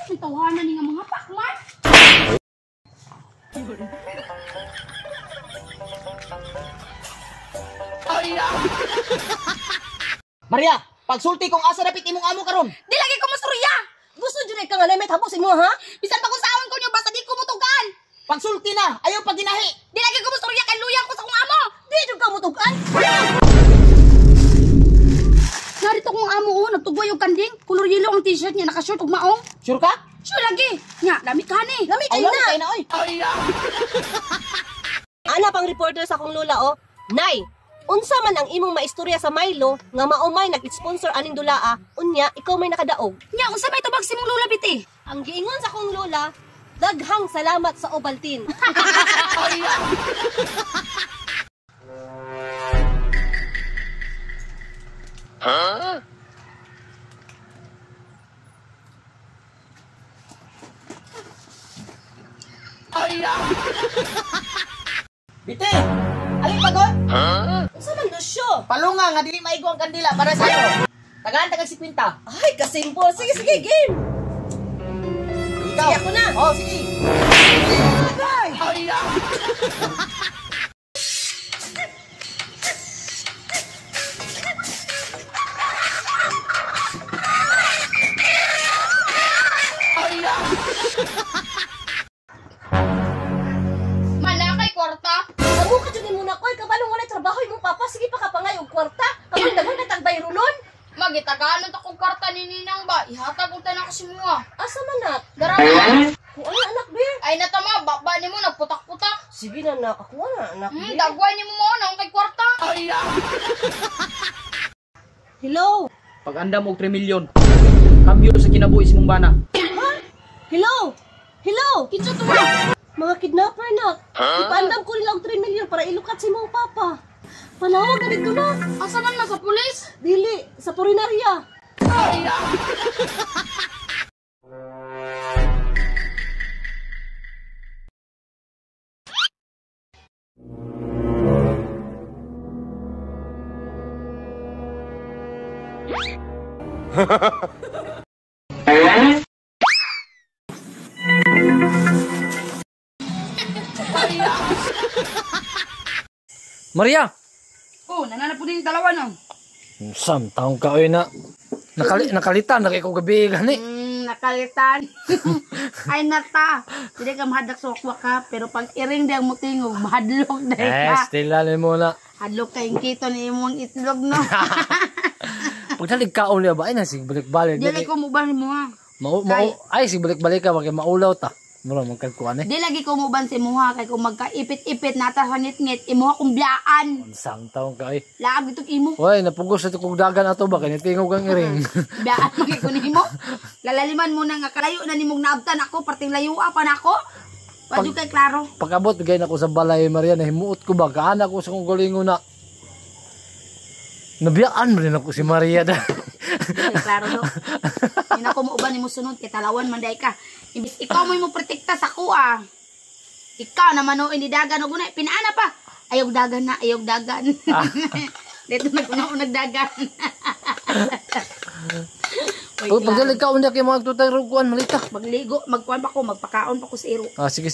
Ang tawanan ni nga mga pakman. Maria, pagsulti kung asa dapit imong amo karon. Di lagi ko masturya. Gusto jud ka nga limit habos imo ha? Bisan pa kung saon ko nyo, basta di ko mutugan. Pagsulti na, ayaw pag ginahi. Di lagi ko masturya kay luyang ko sa kong amo. Di jud ka mutugan. Narito kong amo nagtugway og kanding. Kulor yellow ang t-shirt niya, naka-short og maong. Sure ka? Sure lagi. Nya, lamig ka ni. Lamig kay na. Oy. Ana pang reporter sa akong lola o. Nay, unsa man ang imong maistorya sa Milo nga maumay nag-sponsor aning dulaa, unya ikaw may nakadaog. Nya, unsa may tubag si mong lula biti? Ang giingon sa akong lola, daghang salamat sa Ovaltine. Bite. Alin pagod? Unsa man Lucio? Palunga nga dili maigo ang kandila para sa iyo. Tagaan tagang 50. Ay, kasimple. Sige, sige, game. Ikaw. Sige, ako na. Oh, sige. Malakay kwarta. Amo ka dyan muna ko. Kabalo nga na trabaho imong papa. Sige pa kapangay og kwarta. Kapag daghang natagbay rulon. Magitagalan ta kong kwarta ni Ninang ba? Ihatag ko tayo na kasi mga. Asa man nak? Darawa. Kung ano anak be? Ay natama, baba ni mo, nagputak-putak. Sige na nak. Ako na anak be. Dagway ni mo mo, nang kay kwarta. Hello? Pag-andam og 3 milyon. Kambyo sa kinabuhi mong bana. Hello? Hello? Kinsa to ma? Mga kidnapper nak. Ipandam ko nila og 3 million para ilukat si mong papa. Panawag na dito na. Asa man na sa pulis? Dili, sa purinarya. Maria! Oh, nananap po din yung dalawa no. Sam, taong ka oy na. Nakalitan, nakay ko gabi gani. Nakalitan. Ay nata. Hindi ka mahadak sa wakwak ka, pero pag iring dahil mo tingog, mahadlok dahil ka. Stilan mo na. Hadlok kayong kito ni imong itlog no. Pagdalig ka ulit ba? Ay na, sige balik-balik. Dili ko muban mo ha. Ay, sige balik-balik ka, magkaya maulaw ta. Mura, magkagkuhan eh. Di lagi ko muban si muha, kay kung magkaipit-ipit nata sa ngit-ngit, imuha kong biyaan. Sang taong ka oy. Laag itong imo. Uy, napugos na kong dagan ato ba? Kaya tingog ang iring. Biyaan mo kay kunimo. Lalaliman mo na nga kalayo na nimong naabtan ako, parting layua pa na ako. Wadyo kay klaro. Pagkabot, gaya na ko sa balay, Maria, nahimuot ko ba? Kaan ako sa kong galingo na. Nabiyaan mo rin ako si Maria da. Klaro do. Hindi na ko mauban ni mo sunod, kay talawan manday ka. Imbis ikaw mo protekta sa kuha. Ikaw naman o inidagan o guna, pinaana pa. Ayog dagan na, ayog dagan. Dito nagdagan. Pagdalig ka, unya kayo mga tutay ruguan, malita. Magligo, magkuhan pa ko, magpakaon pa ko sa iro. Sige.